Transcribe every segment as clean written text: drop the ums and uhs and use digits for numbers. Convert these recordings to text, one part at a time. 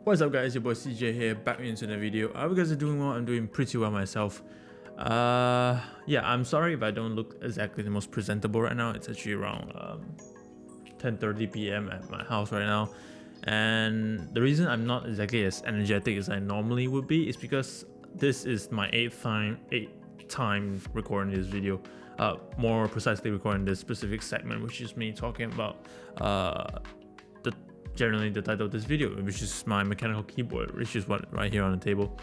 What's up guys, your boy CJ here, back into the video. I hope you guys are doing well. I'm doing pretty well myself. Yeah, I'm sorry if I don't look exactly the most presentable right now. It's actually around 10:30 p.m. at my house right now. And the reason I'm not exactly as energetic as I normally would be is because this is my eighth time recording this video. More precisely recording this specific segment, which is me talking about generally the title of this video, which is my mechanical keyboard, which is what right here on the table.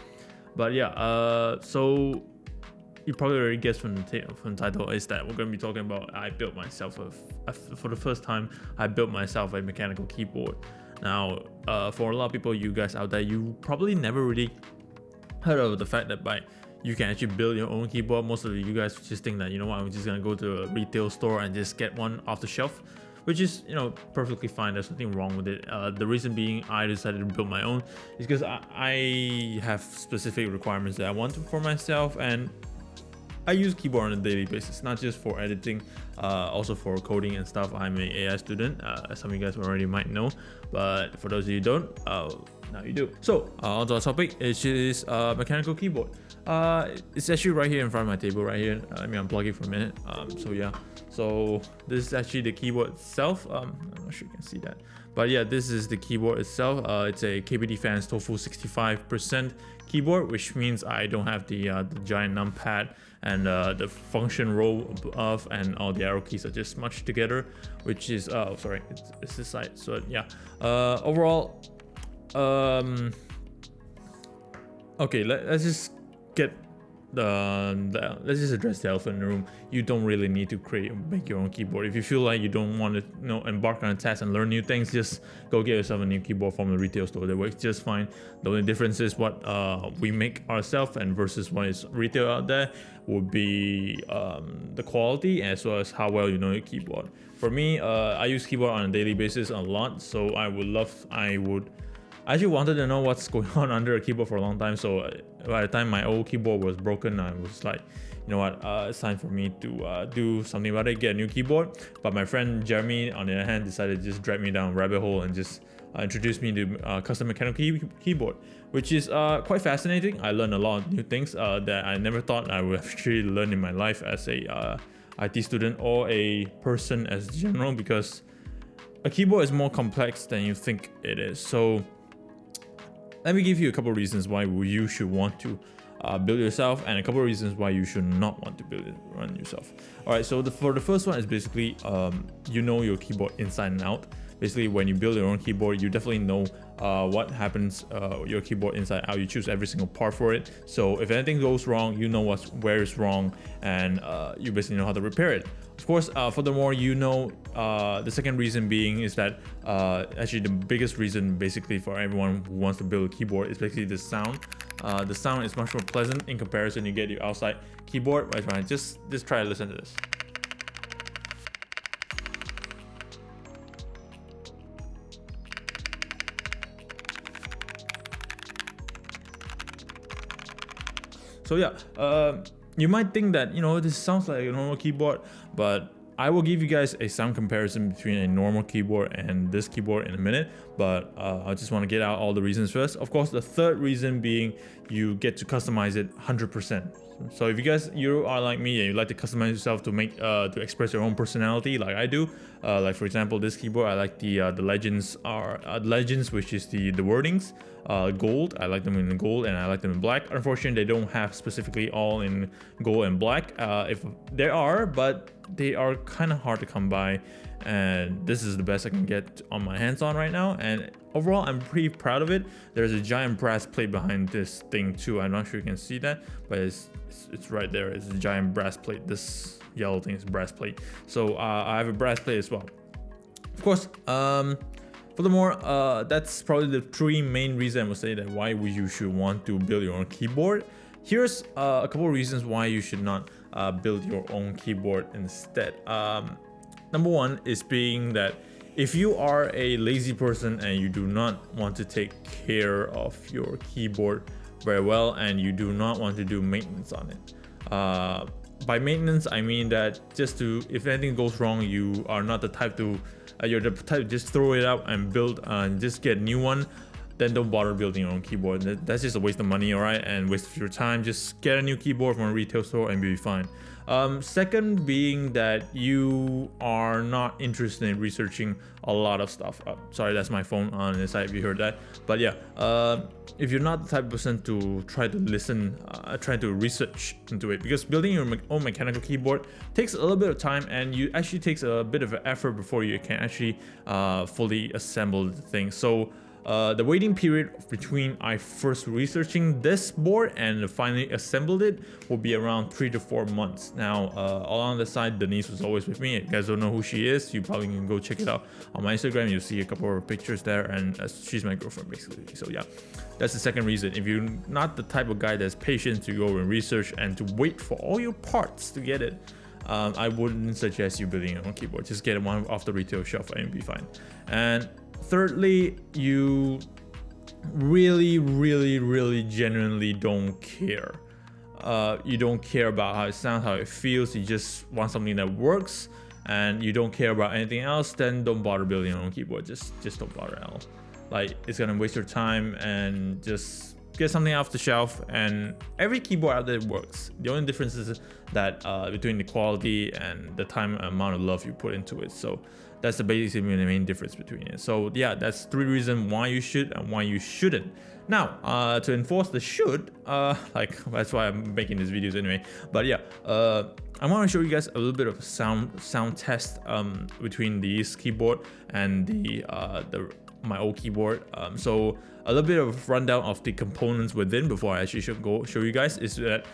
But yeah, so you probably already guessed from the title is that we're going to be talking about I built myself for the first time. I built myself a mechanical keyboard. Now, for a lot of people, you guys out there, you probably never really heard of the fact that you can actually build your own keyboard. Most of you guys just think that, you know what, I'm just gonna go to a retail store and just get one off the shelf, which is, you know, perfectly fine. There's nothing wrong with it. The reason being I decided to build my own is because I have specific requirements that I want for myself, and I use keyboard on a daily basis, not just for editing, also for coding and stuff. I'm an AI student, as some of you guys already might know, but for those of you who don't, now you do. So on to our topic, which is mechanical keyboard. It's actually right here in front of my table right here. Let me unplug it for a minute. So yeah, so this is actually the keyboard itself. I'm not sure you can see that, but yeah, this is the keyboard itself. It's a KBD Fans Tofu 65% keyboard, which means I don't have the giant numpad and the function row above, and all the arrow keys are just smushed together, which is sorry, it's this side. So yeah, overall, okay, let's just get let's just address the elephant in the room. You don't really need to make your own keyboard. If you feel like you don't want to, you know, embark on a test and learn new things, just go get yourself a new keyboard from the retail store. That works just fine. The only difference is what we make ourselves and versus what is retail out there would be the quality as well as how well you know your keyboard. For me, I use keyboard on a daily basis a lot, so I actually wanted to know what's going on under a keyboard for a long time. So by the time my old keyboard was broken, I was like, you know what, it's time for me to do something about it, get a new keyboard. But my friend Jeremy, on the other hand, decided to just drag me down a rabbit hole and just introduce me to custom mechanical keyboard, which is quite fascinating. I learned a lot of new things that I never thought I would actually learn in my life as a IT student or a person as general, because a keyboard is more complex than you think it is. So let me give you a couple of reasons why you should want to build yourself, and a couple of reasons why you should not want to run yourself. All right, so for the first one is basically you know your keyboard inside and out. Basically, when you build your own keyboard, you definitely know what happens your keyboard inside out. You choose every single part for it. So if anything goes wrong, you know where it's wrong, and you basically know how to repair it. Of course, furthermore, you know, the second reason being is that actually the biggest reason basically for everyone who wants to build a keyboard is basically the sound. The sound is much more pleasant in comparison. You get your outside keyboard. Right, just try to listen to this. So yeah, you might think that, you know, this sounds like a normal keyboard, but I will give you guys a sound comparison between a normal keyboard and this keyboard in a minute, but I just want to get out all the reasons first. Of course, the third reason being you get to customize it 100%. So if you are like me and you like to customize yourself to make to express your own personality, like I do, like for example this keyboard, I like the legends which is the wordings, gold. I like them in gold and I like them in black. Unfortunately, they don't have specifically all in gold and black. If there are, but they are kind of hard to come by, and this is the best I can get on my hands on right now. And overall, I'm pretty proud of it. There's a giant brass plate behind this thing too. I'm not sure you can see that, but it's right there. It's a giant brass plate. This yellow thing is brass plate. So I have a brass plate as well. Of course, furthermore, that's probably the three main reasons I would say that why you should want to build your own keyboard. Here's a couple of reasons why you should not build your own keyboard instead. Number one is being that if you are a lazy person and you do not want to take care of your keyboard very well and you do not want to do maintenance on it, by maintenance I mean that if anything goes wrong, you are not the type to you're the type to just throw it out and build and just get a new one, then don't bother building your own keyboard. That's just a waste of money, alright, and waste of your time. Just get a new keyboard from a retail store and you'll be fine. Second being that you are not interested in researching a lot of stuff. Sorry, that's my phone on the side if you heard that. But yeah, if you're not the type of person to try to listen, try to research into it, because building your own mechanical keyboard takes a little bit of time and you actually takes a bit of effort before you can actually fully assemble the thing. So the waiting period between I first researching this board and finally assembled it will be around 3 to 4 months. Now, along the side, Denise was always with me. If you guys don't know who she is, you probably can go check it out on my Instagram. You'll see a couple of pictures there, and she's my girlfriend basically. So yeah, that's the second reason. If you're not the type of guy that's patient to go and research and to wait for all your parts to get it, I wouldn't suggest you building your own keyboard. Just get one off the retail shelf and you'll be fine. And thirdly, you really genuinely don't care. You don't care about how it sounds, how it feels. You just want something that works and you don't care about anything else, then don't bother building your own keyboard. Just don't bother at all. Like, it's gonna waste your time, and just get something off the shelf. And every keyboard out there works. The only difference is that between the quality and the time and amount of love you put into it. So that's basically the main difference between it. So yeah, that's 3 reasons why you should and why you shouldn't. Now, to enforce the should, like, that's why I'm making these videos anyway. But yeah, I want to show you guys a little bit of a sound test between this keyboard and my old keyboard. So a little bit of rundown of the components within before I actually should go show you guys is that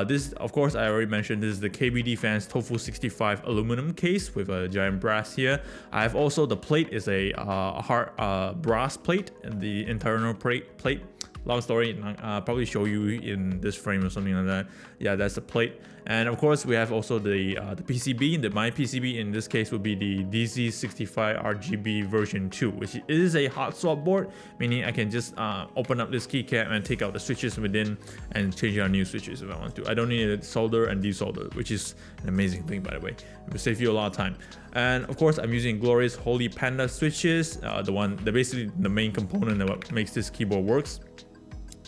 this, of course, I already mentioned, this is the KBD Fans Tofu 65 aluminum case with a giant brass here. I have also, the plate is a hard brass plate, and the internal plate. Long story, I'll probably show you in this frame or something like that. Yeah, that's the plate. And of course, we have also the PCB. My PCB in this case would be the DC65 RGB version 2, which is a hot swap board, meaning I can just open up this keycap and take out the switches within and change out new switches if I want to. I don't need to solder and desolder, which is an amazing thing, by the way. It will save you a lot of time. And of course, I'm using Glorious Holy Panda switches, they're basically the main component of what makes this keyboard works,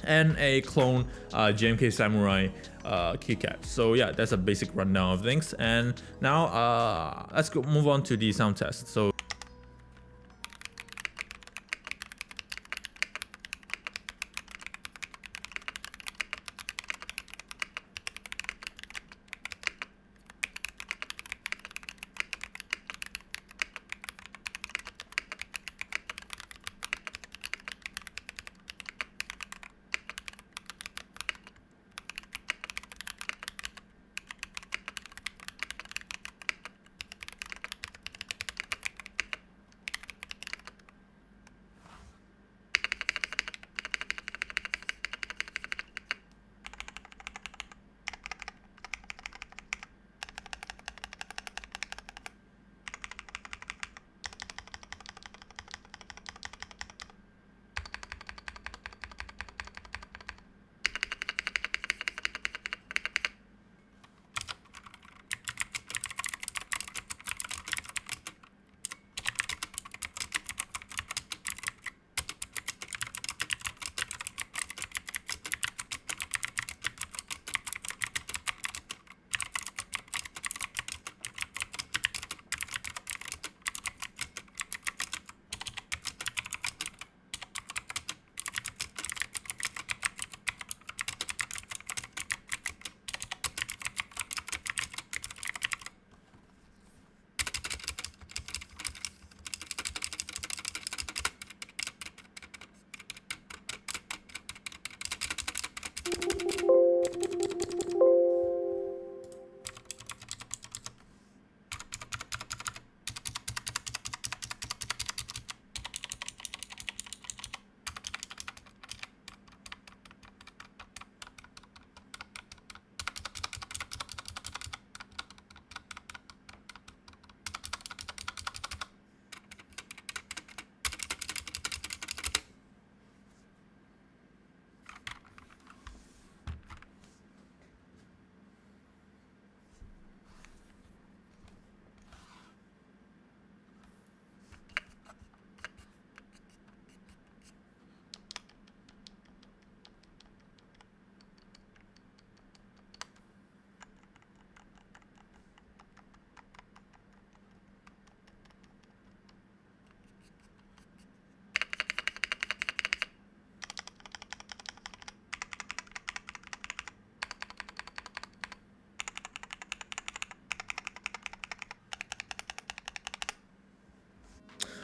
and a clone JMK Samurai keycap. So yeah, that's a basic rundown of things. And now let's move on to the sound test. So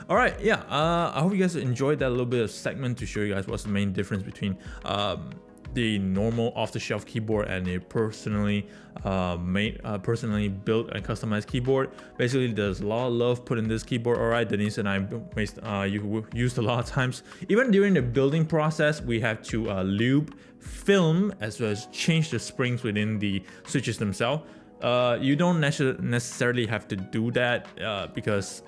All right, yeah. I hope you guys enjoyed that little bit of segment to show you guys what's the main difference between the normal off-the-shelf keyboard and a personally personally built and customized keyboard. Basically, there's a lot of love put in this keyboard. All right, Denise and I used a lot of times. Even during the building process, we have to lube, film, as well as change the springs within the switches themselves. You don't necessarily have to do that because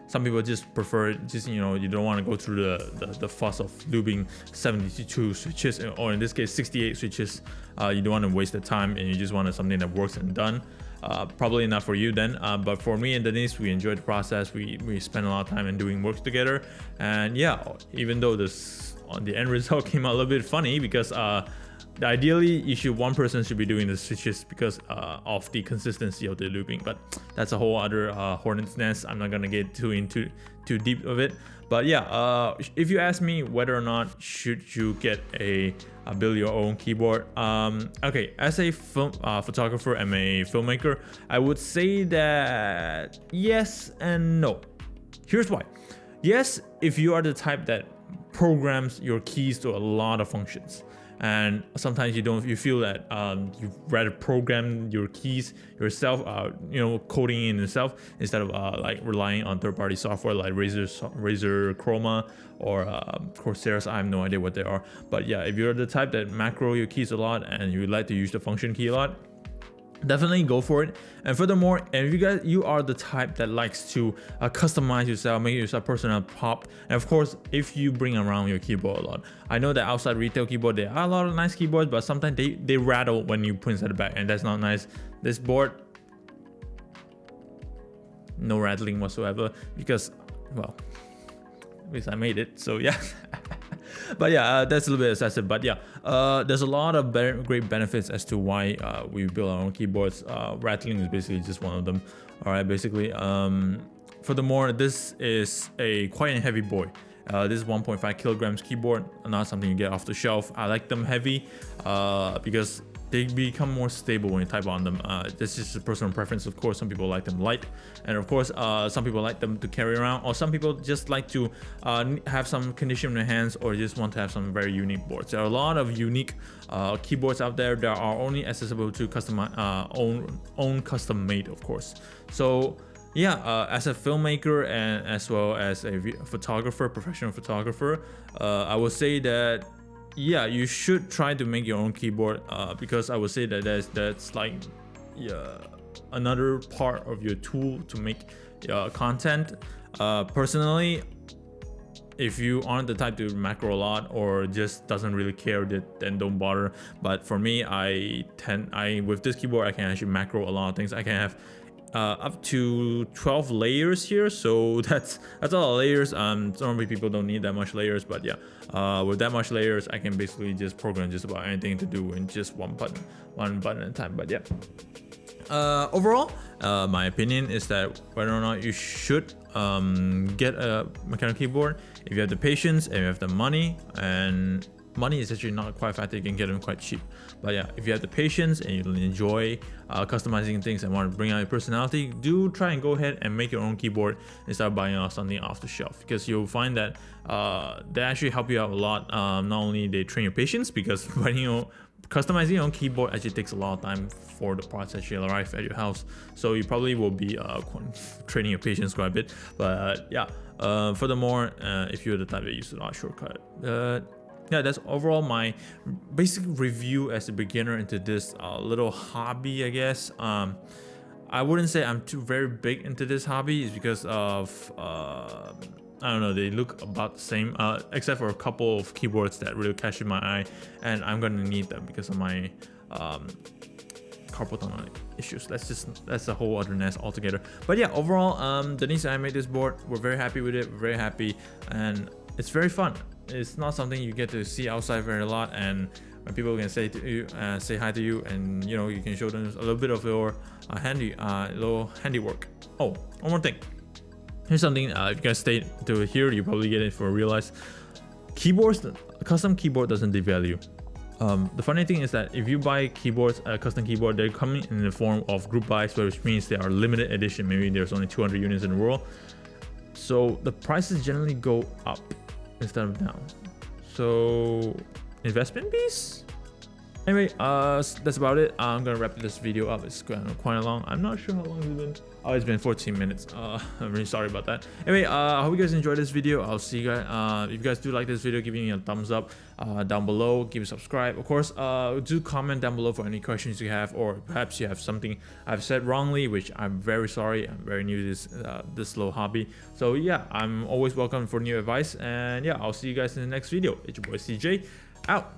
some people just prefer you don't want to go through the fuss of lubing 72 switches, or in this case 68 switches. You don't want to waste the time, and you just want something that works and done. Probably not for you then, but for me and Denise, we enjoyed the process. We spent a lot of time in doing work together, and yeah, even though the end result came out a little bit funny because ideally one person should be doing the switches because of the consistency of the looping, but that's a whole other hornet's nest. I'm not gonna get too deep of it, but yeah, if you ask me whether or not should you get build your own keyboard, okay, as a photographer and a filmmaker, I would say that yes and no. Here's why. Yes, if you are the type that programs your keys to a lot of functions, and sometimes you feel that you'd rather program your keys yourself, coding in yourself, instead of like relying on third-party software like Razer Chroma or Corsair's. I have no idea what they are, but yeah, if you're the type that macro your keys a lot and you like to use the function key a lot, definitely go for it. And furthermore, and if you are the type that likes to customize yourself, make yourself personal pop, and of course, if you bring around your keyboard a lot, I know that outside retail keyboard, there are a lot of nice keyboards, but sometimes they rattle when you put inside the bag, and that's not nice. This board, no rattling whatsoever, because, well, at least I made it, so yeah. But yeah, that's a little bit excessive. But yeah, there's a lot of great benefits as to why we build our own keyboards. Rattling is basically just one of them. All right, basically. Furthermore, this is a quite a heavy boy. This is 1.5 kilograms keyboard, not something you get off the shelf. I like them heavy because they become more stable when you type on them. This is a personal preference, of course. Some people like them light, and of course, some people like them to carry around, or some people just like to have some condition in their hands, or just want to have some very unique boards. There are a lot of unique keyboards out there that are only accessible to own custom made, of course. So yeah, as a filmmaker and as well as a photographer, professional photographer, I would say that yeah, you should try to make your own keyboard because I would say that that's like another part of your tool to make content. Personally, if you aren't the type to macro a lot or just doesn't really care, then don't bother. But for me, with this keyboard, I can actually macro a lot of things. I can have up to 12 layers here, so that's a lot of layers. Normally people don't need that much layers, but yeah, with that much layers, I can basically just program just about anything to do in just one button at a time. But yeah, overall, my opinion is that whether or not you should get a mechanical keyboard, if you have the patience and you have the money, and money is actually not quite a factor, you can get them quite cheap. But yeah, if you have the patience and you enjoy customizing things and want to bring out your personality, do try and go ahead and make your own keyboard instead of buying something off the shelf, because you'll find that they actually help you out a lot. Not only they train your patience, because customizing your own keyboard actually takes a lot of time for the parts actually arrive at your house, so you probably will be training your patience quite a bit. But yeah, furthermore, if you're the type that uses a lot of shortcut, yeah, that's overall my basic review as a beginner into this little hobby, I guess. I wouldn't say I'm very big into this hobby. It's because of I don't know, they look about the same, except for a couple of keyboards that really catch my eye, and I'm gonna need them because of my carpal tunnel issues. That's a whole other nest altogether. But yeah, overall, Denise and I made this board. We're very happy with it. We're very happy, and it's very fun. It's not something you get to see outside very a lot, and when people can say hi to you, and you can show them a little bit of your little handiwork. Oh, one more thing. Here's something, if you guys stay to here, you probably get it for realize. Keyboards, a custom keyboard doesn't devalue. The funny thing is that if you buy keyboards, a custom keyboard, they're coming in the form of group buys, which means they are limited edition. Maybe there's only 200 units in the world. So the prices generally go up instead of down. So investment piece. Anyway, that's about it. I'm gonna wrap this video up. It's quite long. I'm not sure how long it's been. Oh, it's been 14 minutes. I'm really sorry about that. Anyway, I hope you guys enjoyed this video. I'll see you guys. If you guys do like this video, give me a thumbs up down below. Give a subscribe. Of course, do comment down below for any questions you have, or perhaps you have something I've said wrongly, which I'm very sorry. I'm very new to this little hobby. So yeah, I'm always welcome for new advice. And yeah, I'll see you guys in the next video. It's your boy CJ, out.